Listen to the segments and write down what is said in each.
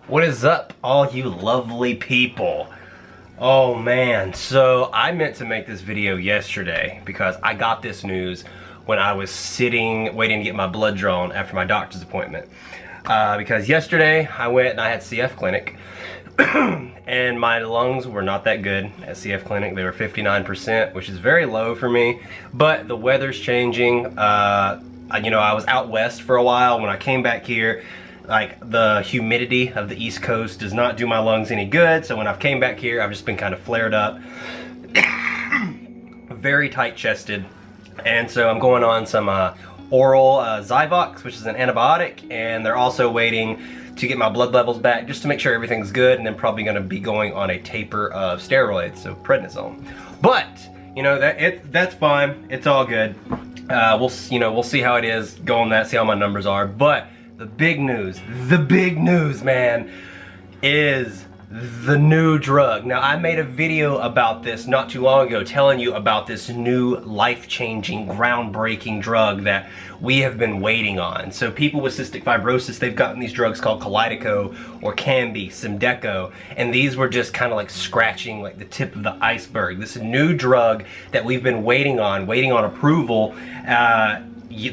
What is up, all you lovely people? Oh man, so I meant to make this video yesterday because I got this news when I was sitting waiting to get my blood drawn after my doctor's appointment. Because yesterday I went and I had CF clinic and my lungs were not that good at CF clinic. They were 59%, which is very low for me, but the weather's changing. You know, I was out west for a while. When I came back here, like, the humidity of the East Coast does not do my lungs any good, so when I've came back here, I've just been kind of flared up, very tight-chested, and so I'm going on some oral Zyvox, which is an antibiotic, and they're also waiting to get my blood levels back just to make sure everything's good, and then probably going to be going on a taper of steroids, so prednisone. But you know, that's fine. It's all good. We'll see how it is. Go on that, see how my numbers are, but the big news, man, is the new drug. Now, I made a video about this not too long ago telling you about this new life-changing, groundbreaking drug that we have been waiting on. So people with cystic fibrosis, they've gotten these drugs called Kalydeco or Cambi, Symdeko, and these were just kind of like scratching like the tip of the iceberg. This new drug that we've been waiting on approval.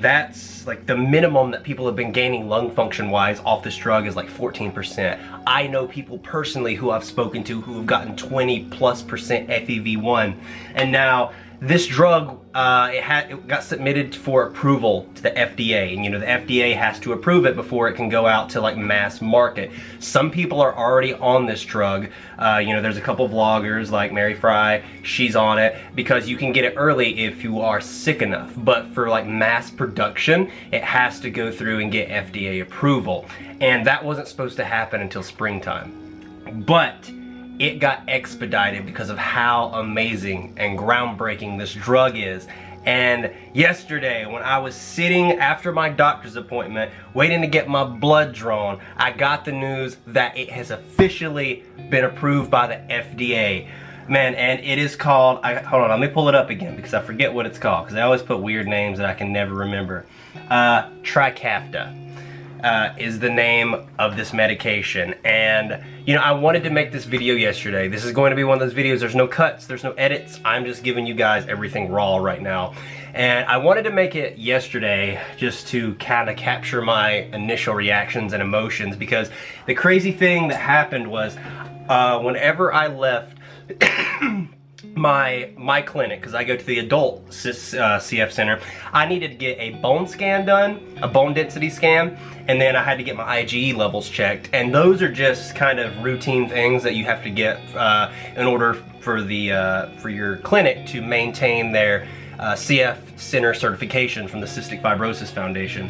That's like the minimum that people have been gaining lung function wise off this drug is like 14%. I know people personally who I've spoken to who have gotten 20+% FEV1, and now this drug it got submitted for approval to the FDA, and you know the FDA has to approve it before it can go out to like mass market. Some people are already on this drug. You know, there's a couple vloggers like Mary Fry, she's on it because you can get it early if you are sick enough. But for like mass production, it has to go through and get FDA approval, and that wasn't supposed to happen until springtime. But it got expedited because of how amazing and groundbreaking this drug is. And yesterday, when I was sitting after my doctor's appointment, waiting to get my blood drawn, I got the news that it has officially been approved by the FDA. Man, and it is called, hold on, let me pull it up again because I forget what it's called, because I always put weird names that I can never remember. TRIKAFTA. Is the name of this medication. And you know, I wanted to make this video yesterday. This is going to be one of those videos, there's no cuts, there's no edits, I'm just giving you guys everything raw right now. And I wanted to make it yesterday just to kind of capture my initial reactions and emotions, because the crazy thing that happened was whenever I left my clinic, because I go to the adult CF center, I needed to get a bone scan done, a bone density scan, and then I had to get my IgE levels checked. And those are just kind of routine things that you have to get in order for your clinic to maintain their CF center certification from the Cystic Fibrosis Foundation.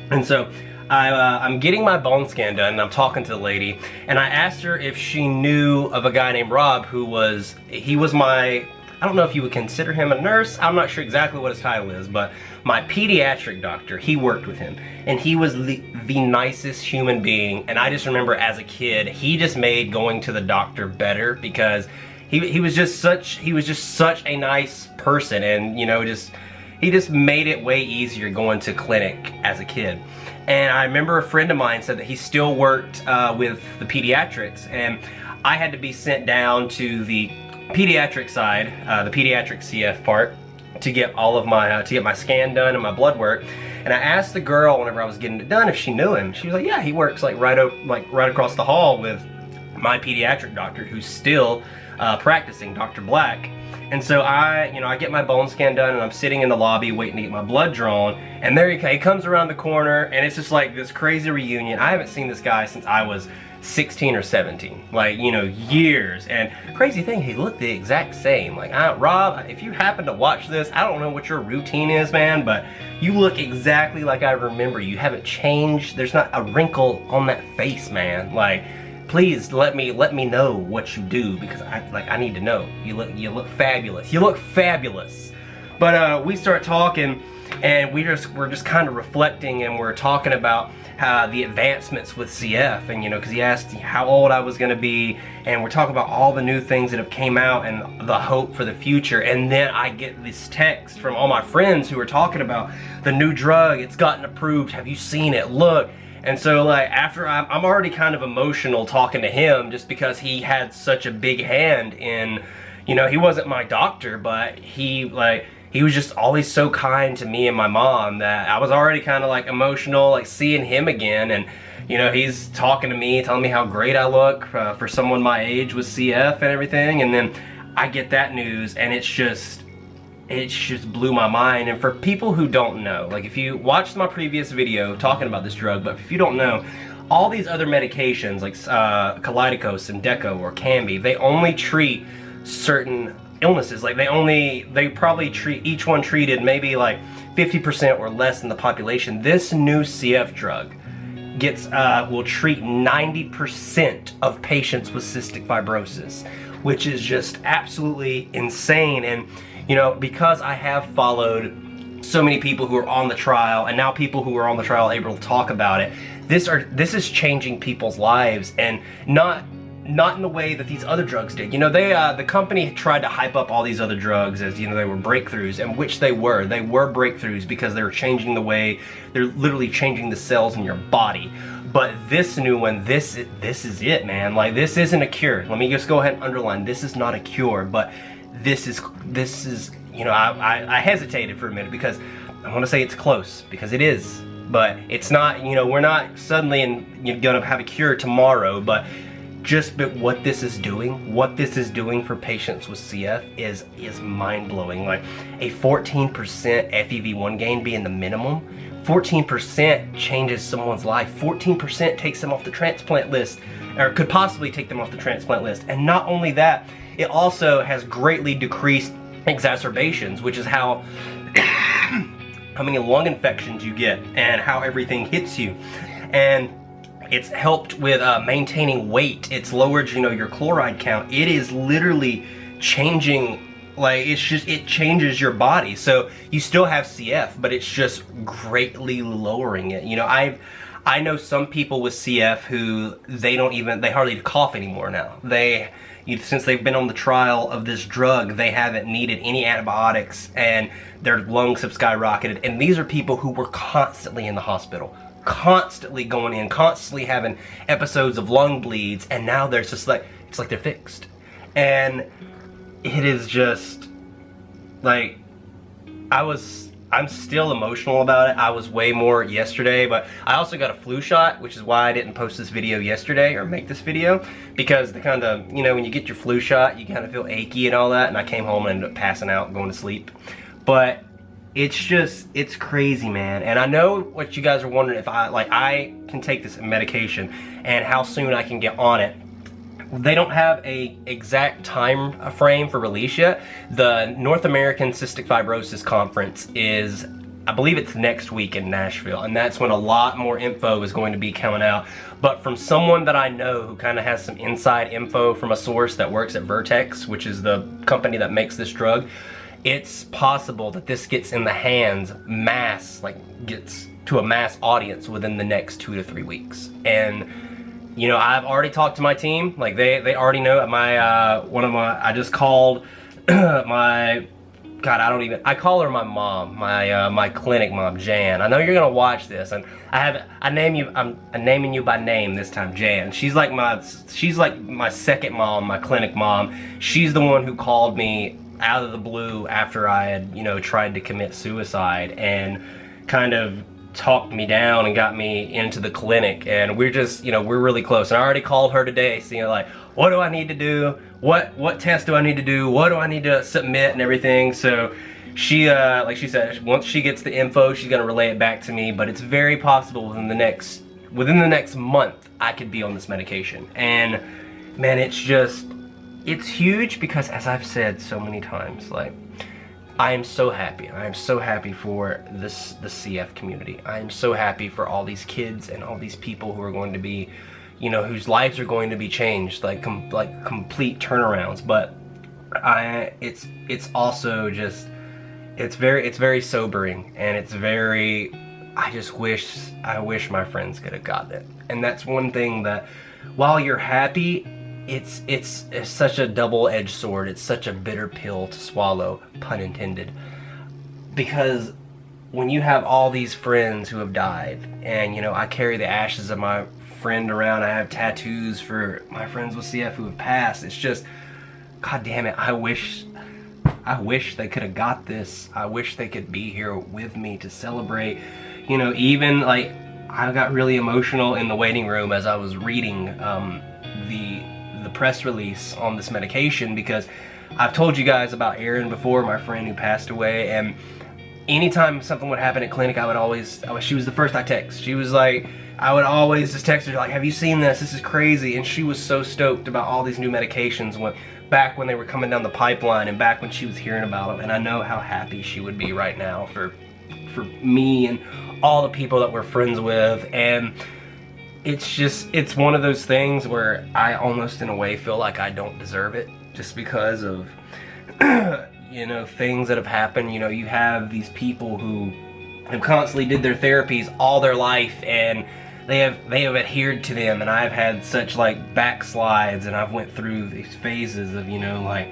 And so I'm getting my bone scan done, and I'm talking to the lady, and I asked her if she knew of a guy named Rob who was my, I don't know if you would consider him a nurse, I'm not sure exactly what his title is, but my pediatric doctor, he worked with him, and he was the nicest human being. And I just remember as a kid, he just made going to the doctor better, because he was just such a nice person, and you know, he just made it way easier going to clinic as a kid. And I remember a friend of mine said that he still worked with the pediatrics, and I had to be sent down to the pediatric side, the pediatric CF part, to get all of my to get my scan done and my blood work. And I asked the girl whenever I was getting it done if she knew him. She was like, "Yeah, he works like right across the hall with my pediatric doctor, who's still practicing, Dr. Black." And so I get my bone scan done, and I'm sitting in the lobby waiting to get my blood drawn, and there he comes around the corner, and it's just like this crazy reunion. I haven't seen this guy since I was 16 or 17, like, you know, years. And crazy thing, he looked the exact same. Like, Rob, if you happen to watch this, I don't know what your routine is, man, but you look exactly like I remember. You haven't changed. There's not a wrinkle on that face, man. Like, please let me know what you do, because I need to know. You look fabulous. You look fabulous. But we start talking, and we're just kind of reflecting, and we're talking about the advancements with CF, and you know, because he asked how old I was going to be, and we're talking about all the new things that have came out and the hope for the future. And then I get this text from all my friends who are talking about the new drug. It's gotten approved. Have you seen it? Look. And so like after I'm already kind of emotional talking to him just because he had such a big hand in, you know, he wasn't my doctor, but he was just always so kind to me and my mom that I was already kind of like emotional, like seeing him again. And you know, he's talking to me, telling me how great I look for someone my age with CF and everything. And then I get that news, and it just blew my mind. And for people who don't know, like if you watched my previous video talking about this drug, but if you don't know, all these other medications like Kalydeco and Deco or Cambi, they only treat certain illnesses. Like they probably treat, each one treated maybe like 50% or less in the population. This new CF drug will treat 90% of patients with cystic fibrosis, which is just absolutely insane. And you know, because I have followed so many people who are on the trial, and now people who are on the trial are able to talk about it, this is changing people's lives, and not in the way that these other drugs did. You know, the company tried to hype up all these other drugs as, you know, they were breakthroughs, and which they were breakthroughs because they were changing the way, they're literally changing the cells in your body. But this new one, this is it, man. Like, this isn't a cure. Let me just go ahead and underline, this is not a cure, but this is, you know, I hesitated for a minute because I want to say it's close, because it is, but it's not. You know, we're not suddenly gonna have a cure tomorrow, but what this is doing for patients with CF is mind-blowing. Like a 14% FEV1 gain being the minimum, 14% changes someone's life, 14% takes them off the transplant list, or could possibly take them off the transplant list. And not only that, it also has greatly decreased exacerbations, which is how many lung infections you get and how everything hits you. And it's helped with maintaining weight. It's lowered, you know, your chloride count. It is literally changing, like, it changes your body. So you still have CF, but it's just greatly lowering it. You know, I know some people with CF who they hardly cough anymore now. Since they've been on the trial of this drug, they haven't needed any antibiotics, and their lungs have skyrocketed. And these are people who were constantly in the hospital, constantly going in, constantly having episodes of lung bleeds, and now they're just like, it's like they're fixed. And it is just like, I'm still emotional about it. I was way more yesterday, but I also got a flu shot, which is why I didn't post this video yesterday or make this video, because the kind of, you know, when you get your flu shot, you kind of feel achy and all that, and I came home and ended up passing out and going to sleep. But it's crazy, man. And I know what you guys are wondering, if I can take this medication and how soon I can get on it. They don't have a exact time frame for release yet. The North American Cystic Fibrosis Conference is, I believe it's next week in Nashville, and that's when a lot more info is going to be coming out. But from someone that I know who kind of has some inside info from a source that works at Vertex, which is the company that makes this drug, it's possible that this gets in the hands gets to a mass audience within the next 2 to 3 weeks. And you know, I've already talked to my team. Like they already know. I just called my, God, I call her my mom, my clinic mom, Jan. I know you're gonna watch this, and I'm naming you by name this time, Jan. She's like my second mom, my clinic mom. She's the one who called me out of the blue after I had, you know, tried to commit suicide, and kind of talked me down and got me into the clinic. And we're just, you know, we're really close. And I already called her today, seeing like, what do I need to do? What test do I need to do? What do I need to submit and everything? So she, like she said, once she gets the info, she's gonna relay it back to me. But it's very possible within the next month, I could be on this medication. And man, it's huge, because as I've said so many times, like, I am so happy. I am so happy for the CF community. I am so happy for all these kids and all these people who are going to be, you know, whose lives are going to be changed, like complete turnarounds. But it's also just, it's very sobering, and it's very, I wish my friends could have got it. And that's one thing that, while you're happy, it's such a double-edged sword. It's such a bitter pill to swallow, pun intended, because when you have all these friends who have died, and you know, I carry the ashes of my friend around, I have tattoos for my friends with CF who have passed, it's just, god damn it, I wish they could have got this. I wish they could be here with me to celebrate. You know, even like, I got really emotional in the waiting room as I was reading the press release on this medication, because I've told you guys about Erin before, my friend who passed away, and anytime something would happen at clinic, she was the first I text. She was like, I would always just text her like, have you seen this? This is crazy. And she was so stoked about all these new medications back when they were coming down the pipeline, and back when she was hearing about them. And I know how happy she would be right now for me and all the people that we're friends with. And it's one of those things where I almost in a way feel like I don't deserve it, just because of you know, things that have happened. You know, you have these people who have constantly did their therapies all their life, and they have adhered to them, and I've had such like backslides, and I've went through these phases of, you know, like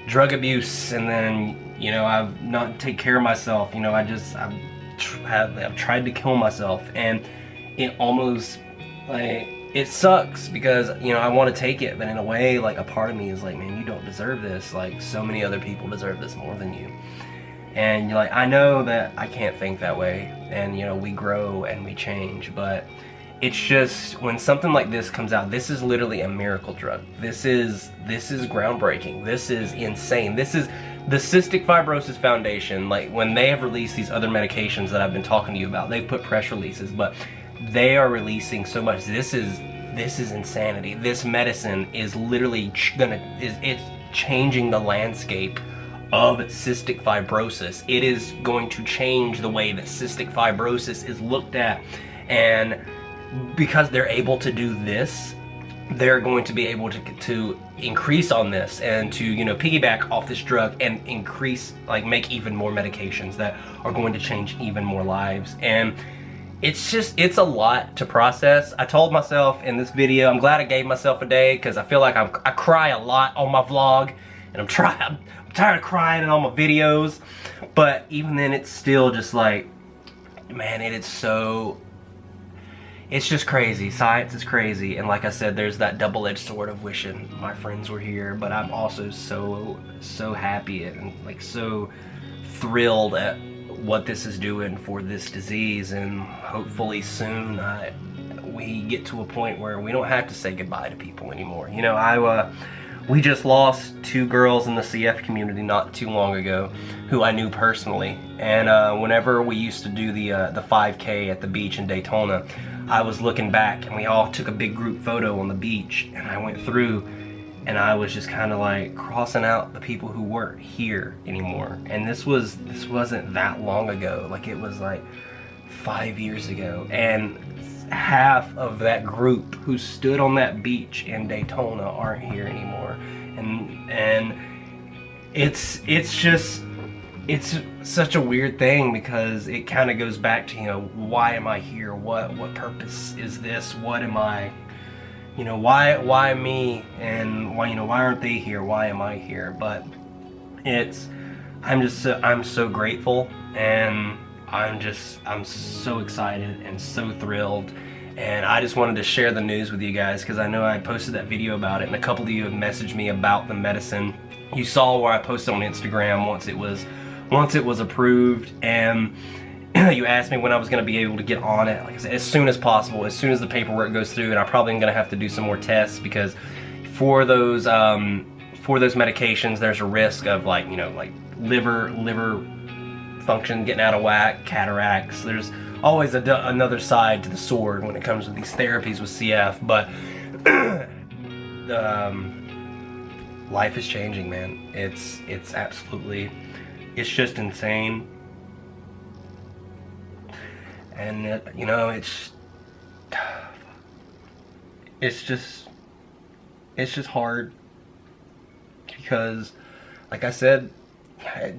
drug abuse, and then, you know, I've not take care of myself. You know, I've tried to kill myself, and it almost like, it sucks because, you know, I want to take it, but in a way, like, a part of me is like, man, you don't deserve this. Like, so many other people deserve this more than you. And you're like, I know that I can't think that way, and, you know, we grow and we change, but it's just, when something like this comes out, this is literally a miracle drug. This is groundbreaking. This is insane. This is the Cystic Fibrosis Foundation. Like, when they have released these other medications that I've been talking to you about, they've put press releases, but they are releasing so much. This is insanity. This medicine is literally it's changing the landscape of cystic fibrosis. It is going to change the way that cystic fibrosis is looked at, and because they're able to do this, they're going to be able to increase on this, and to, you know, piggyback off this drug and increase, like, make even more medications that are going to change even more lives. And it's a lot to process. I told myself in this video, I'm glad I gave myself a day, because I feel like I cry a lot on my vlog, and I'm tired of crying in all my videos. But even then, it's still just like, man, it's just crazy. Science is crazy. And like I said, there's that double-edged sword of wishing my friends were here, but I'm also so happy and like so thrilled at what this is doing for this disease. And hopefully soon we get to a point where we don't have to say goodbye to people anymore. You know, we just lost 2 girls in the CF community not too long ago who I knew personally, and whenever we used to do the 5K at the beach in Daytona, I was looking back, and we all took a big group photo on the beach, and I went through and I was just kind of like crossing out the people who weren't here anymore. And this wasn't that long ago. Like, it was like 5 years ago, and half of that group who stood on that beach in Daytona aren't here anymore. And it's such a weird thing, because it kind of goes back to, you know, why am I here? What purpose is this? What am I, you know, why me? And why, you know, why aren't they here? Why am I here? But I'm so grateful, and I'm so excited and so thrilled. And I just wanted to share the news with you guys, because I know I posted that video about it, and a couple of you have messaged me about the medicine. You saw where I posted on Instagram once it was approved, and you asked me when I was going to be able to get on it. Like I said, as soon as possible, as soon as the paperwork goes through. And I'm probably going to have to do some more tests, because for those medications, there's a risk of, like, you know, like liver function getting out of whack, cataracts. There's always another side to the sword when it comes to these therapies with CF. But life is changing, man. It's absolutely, it's just insane. And you know, it's just hard, because like I said, I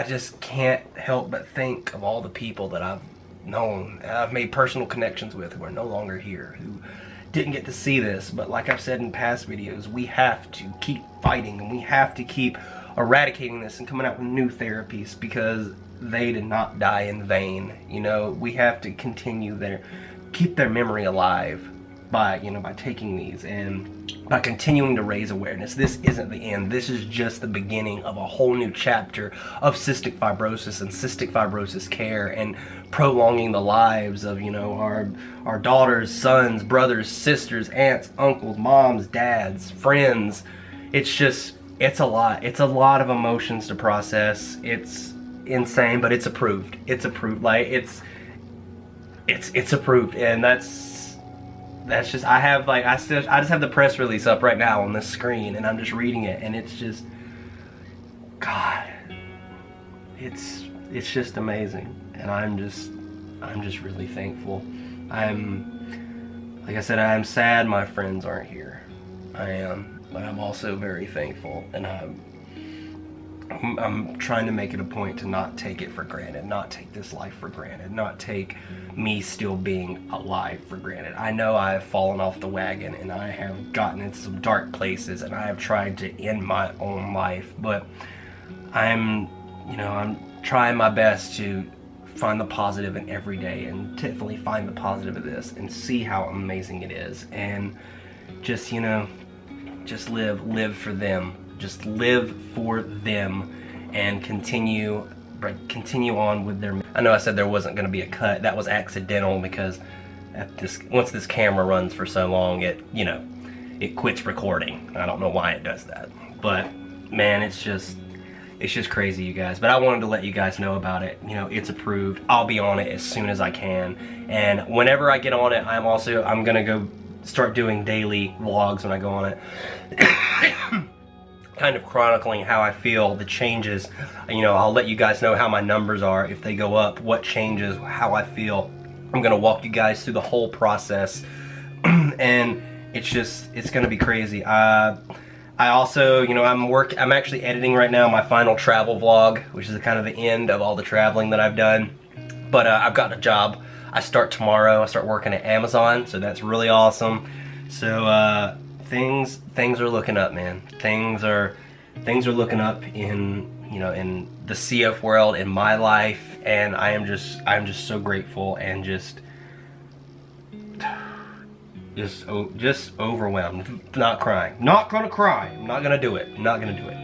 just can't help but think of all the people that I've known and I've made personal connections with who are no longer here, who didn't get to see this. But like I've said in past videos, we have to keep fighting, and we have to keep eradicating this and coming out with new therapies, because they did not die in vain. You know, we have to keep their memory alive by, you know, by taking these and by continuing to raise awareness. This isn't the end. This is just the beginning of a whole new chapter of cystic fibrosis and cystic fibrosis care, and prolonging the lives of, you know, our daughters, sons, brothers, sisters, aunts, uncles, moms, dads, friends. It's just, it's a lot. It's a lot of emotions to process. It's insane, but it's approved. It's approved. Like, it's approved, and that's just, I just have the press release up right now on this screen, and I'm just reading it, and it's just, God, it's just amazing, and I'm just really thankful. Like I said, I am sad my friends aren't here. I am, but I'm also very thankful, and I'm trying to make it a point to not take it for granted, not take this life for granted, not take me still being alive for granted. I know I have fallen off the wagon, and I have gotten into some dark places, and I have tried to end my own life, but I'm trying my best to find the positive in every day, and definitely find the positive of this and see how amazing it is, and just, you know, just live for them. Just live for them and continue on with their... I know I said there wasn't going to be a cut. That was accidental, because once this camera runs for so long, it quits recording. I don't know why it does that. But man, it's just crazy, you guys. But I wanted to let you guys know about it. You know, it's approved. I'll be on it as soon as I can. And whenever I get on it, I'm going to go start doing daily vlogs when I go on it. Kind of chronicling how I feel, the changes. You know, I'll let you guys know how my numbers are, if they go up, what changes, how I feel. I'm gonna walk you guys through the whole process, and it's gonna be crazy. I also, you know, I'm actually editing right now my final travel vlog, which is kind of the end of all the traveling that I've done. But I've gotten a job. I start tomorrow. I start working at Amazon, so that's really awesome. So things are looking up, man. Things are looking up in, you know, in the CF world, in my life, and I'm just so grateful, and just overwhelmed. Not crying. Not gonna cry. I'm not gonna do it. I'm not gonna do it.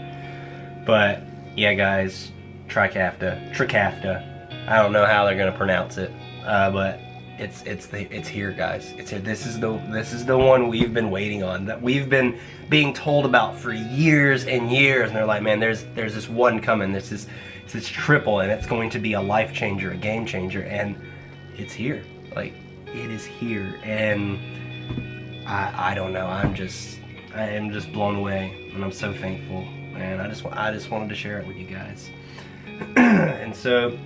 But yeah, guys, TRIKAFTA. I don't know how they're gonna pronounce it, but it's here, guys. It's here. This is the one we've been waiting on, that we've been being told about for years and years. And they're like, man, there's this one coming. It's this triple, and it's going to be a life changer, a game changer, and it's here. Like, it is here, and I don't know. I am just blown away, and I'm so thankful, and I just wanted to share it with you guys. And so,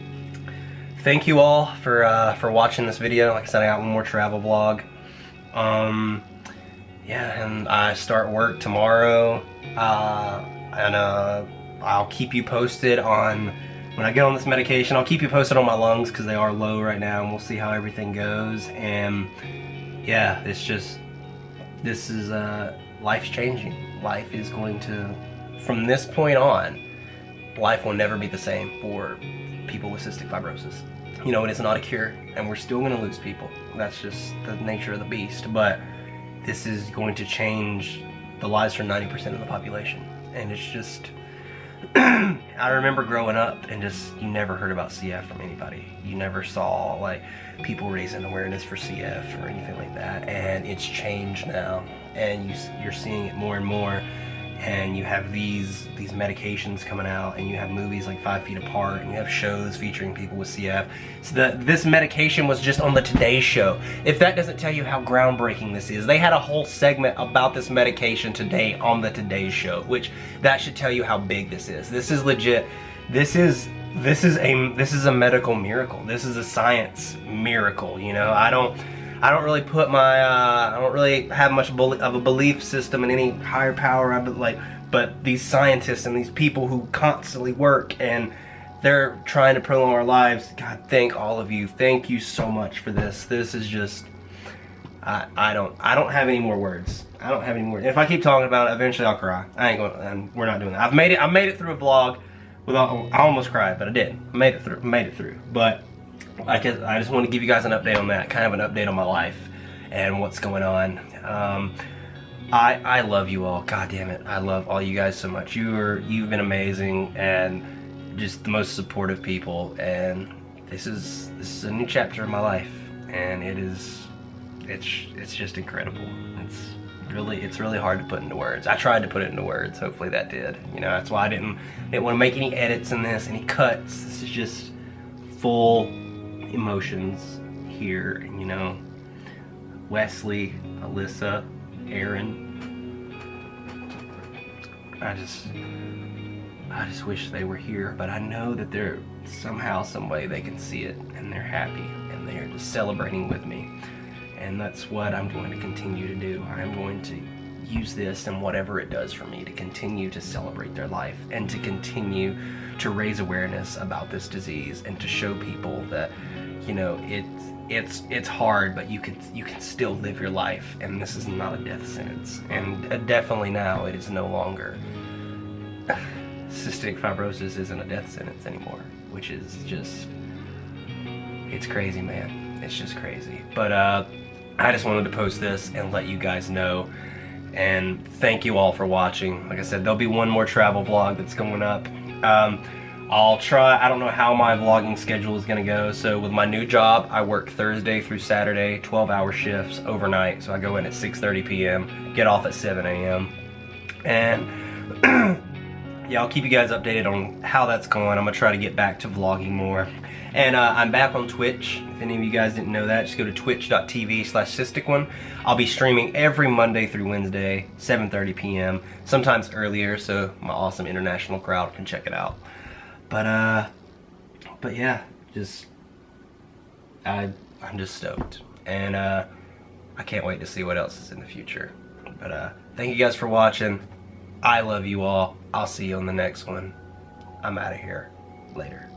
thank you all for watching this video. Like I said, I got one more travel vlog. Yeah, and I start work tomorrow, and I'll keep you posted on when I get on this medication. I'll keep you posted on my lungs, because they are low right now, and we'll see how everything goes. And yeah, this is life's changing. Life is going to, from this point on, life will never be the same for people with cystic fibrosis. You know, it is not a cure, and we're still going to lose people. That's just the nature of the beast. But this is going to change the lives for 90% of the population. And it's just, I remember growing up, and just, you never heard about CF from anybody. You never saw, like, people raising awareness for CF or anything like that. And it's changed now, and you're seeing it more and more. And you have these medications coming out, and you have movies like 5 Feet Apart, and you have shows featuring people with CF. So this medication was just on the Today Show. If that doesn't tell you how groundbreaking this is, they had a whole segment about this medication today on the Today Show, which that should tell you how big this is. This is legit. This is a medical miracle. This is a science miracle. You know, I don't really put my, I don't really have much of a belief system in any higher power, but these scientists and these people who constantly work, and they're trying to prolong our lives. God, thank all of you. Thank you so much for this. This is just, I don't have any more words. I don't have any more. If I keep talking about it, eventually I'll cry. I ain't going, and we're not doing that. I've made it through a vlog I almost cried, but I didn't. I made it through. But I just want to give you guys an update on that, kind of an update on my life and what's going on. I love you all. God damn it, I love all you guys so much. You've been amazing and just the most supportive people. And this is a new chapter of my life, and it's just incredible. It's really hard to put into words. I tried to put it into words. Hopefully that did. You know, that's why I didn't want to make any edits in this, any cuts. This is just full emotions here. And you know, Wesley, Alyssa, Aaron. I just wish they were here, but I know that they're somehow, some way they can see it and they're happy and they're just celebrating with me. And that's what I'm going to continue to do. I'm going to use this and whatever it does for me to continue to celebrate their life and to continue to raise awareness about this disease and to show people that, you know, it's hard, but you can still live your life, and this is not a death sentence. And definitely now it is no longer. Cystic fibrosis isn't a death sentence anymore, which is just, it's crazy, man. It's just crazy. But I just wanted to post this and let you guys know, and thank you all for watching. Like I said, there'll be one more travel vlog that's going up. I'll try, I don't know how my vlogging schedule is gonna go. So with my new job, I work Thursday through Saturday, 12-hour shifts overnight. So I go in at 6:30 p.m., get off at 7 a.m. And yeah, I'll keep you guys updated on how that's going. I'm gonna try to get back to vlogging more. And I'm back on Twitch. If any of you guys didn't know that, just go to twitch.tv/cysticone. I'll be streaming every Monday through Wednesday, 7:30 p.m., sometimes earlier, so my awesome international crowd can check it out. But yeah, I'm just stoked. And I can't wait to see what else is in the future. But thank you guys for watching. I love you all. I'll see you on the next one. I'm out of here. Later.